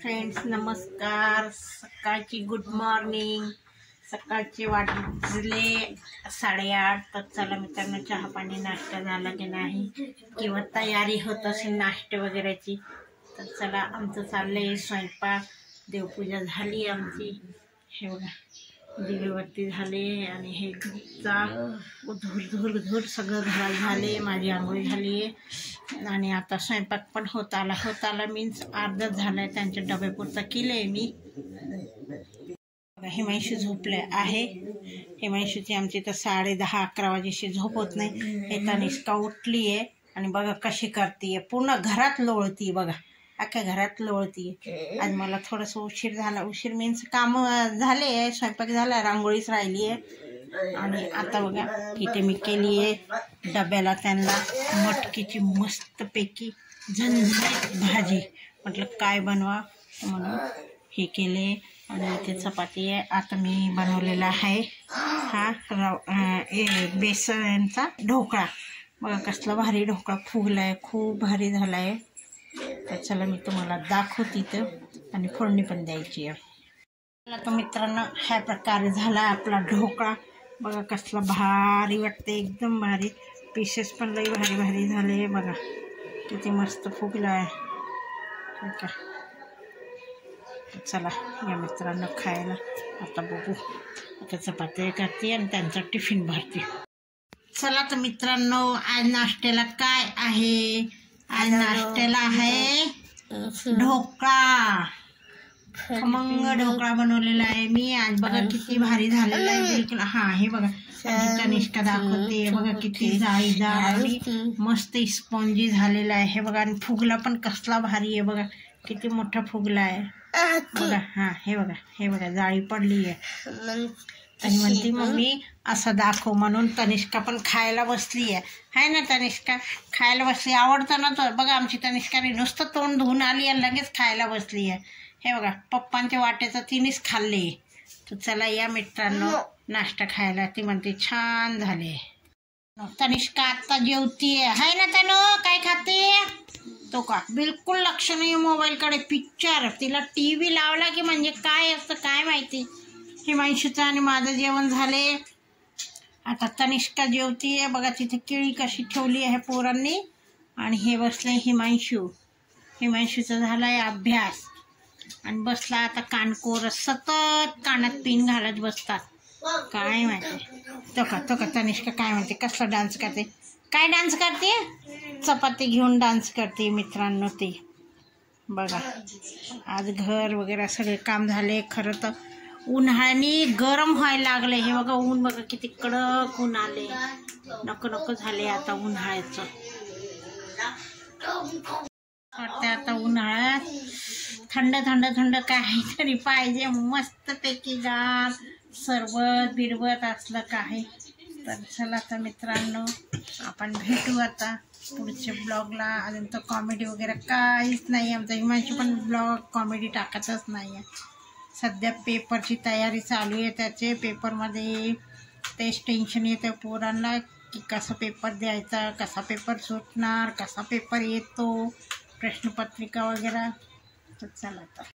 Friends नमस्कार. सकाळची good morning. सकाळचे वाजले 8:30. तर चला मित्रांनो, चहा पाणी नाश्ता झाला की नाही किंवा तयारी होत असेल नाश्ते वगैरेची, तर चला आमचं चाललंय स्वयंपाक. देवपूजा झाली आमची. हे बघा दिवेवरती झाले आणि हे घरचा धूर सगळं घरात झाले. माझी आंघोळ झाली आहे आणि आता स्वयंपाक पण होत आला मीन्स अर्धच झालं आहे. त्यांच्या डब्यापुरता केलं आहे मी. हिमांशू झोपले आहे. हिमांशूची आमची तर 10:30-11 वाजेशी झोप होत नाही. एका निष्का उठली आहे आणि बघा कशी करते, पूर्ण घरात लोळती. बघा अख्ख्या घरात लोळती. आज मला थोडंसं उशीर झाला. उशीर मीन्स काम झाले, स्वयंपाक झाला, रांगोळीच राहिली आहे. आणि आता बघा इथे मी केली आहे डब्याला त्यांना मटकीची मस्तपैकी झणझणीत भाजी. म्हटलं काय बनवा म्हणून हे केले. आणि इथे चपाती आहे. आता मी बनवलेला आहे हा बेसनचा ढोकळा. बघा कसला भारी ढोकळा फुगला आहे, खूप भारी झाला आहे. तर चला मी तुम्हाला दाखवते तर, आणि फोडणी पण द्यायची आहे. तर मित्रांनो ह्या प्रकारे झाला आपला ढोकळा. बघा कसला भारी वाटते, एकदम भारी. पीसेस पण लई भारी झाले. बघा किती मस्त फुगला आहे का. चला या मित्रांनो खायला. आता बघू, आता चपाती करते आणि त्यांचा टिफिन भरते. चला तर मित्रांनो, आज नाश्त्याला काय आहे? आज नाश्त्याला आहे ढोकळा. खमंग ढोकळा बनवलेला आहे मी आज. बघा किती भारी झालेला आहे बिलकुल. हा हे बघा निष्ठा दाखवते. बघा किती जाळीदार आणि मस्त स्पॉन्जी झालेला आहे. हे बघा आणि फुगला पण कसला भारी आहे. बघा किती मोठा फुगला आहे. बघा हा हे बघा जाळी पडली आहे. आणि म्हणते मम्मी असं दाखव म्हणून तनिष्का पण खायला बसली आहे ना. तनिष्का खायला बसली, आवडतं ना तर. बघा आमची तनिष्काने नुसतं तोंड धुवून आली आणि लगेच खायला बसली आहे. हे बघा पप्पांच्या वाट्याचं तिनेच खाल्ले. तर चला या मित्रांनो नाश्ता खायला. ती म्हणते छान झाले. तनिष्का आत्ता जेवतीये आहे ना. तनु काय खाते तो का बिलकुल लक्ष नाही मोबाईलकडे. पिक्चर तिला TV लावला की म्हणजे काय असतं काय माहिती. हिमांशूचं आणि माझं जेवण झाले. आता तनिष्का जेवतीये. बघा तिथे केळी कशी ठेवली आहे पोरांनी. आणि हे बसले हिमांशूचा झालाय अभ्यास आणि बसला आता कानकोर. सतत कानात पिन घालत बसतात, काय माहिती. तो का तनिष्का काय म्हणते, कसला डान्स करते. काय डान्स करते? चपाती घेऊन डान्स करते मित्रांनो ती. बघा आज घर वगैरे सगळे काम झाले. खरं तर उन्हाळ्याने गरम व्हायला लागले. हे बघा ऊन बघा किती कडक ऊन आले. नको झाले आता उन्हाळ्याचं. वाटतं आता उन्हाळ्यात थंड काहीतरी पाहिजे, मस्तपैकी गार सरबत बिरबत असलं काही. तर चला तर मित्रांनो आपण भेटू आता पुढच्या ब्लॉगला. अजून तर कॉमेडी वगैरे काहीच नाही. आमचा हिमांशू पण ब्लॉग कॉमेडी टाकतच नाही आहे. सध्या पेपरची तयारी चालू आहे त्याचे. पेपरमध्ये तेच टेन्शन येतं पोरांना की कसा पेपर द्यायचा, कसा पेपर सुटणार, कसा पेपर येतो, प्रश्नपत्रिका वगैरे. तर चला आता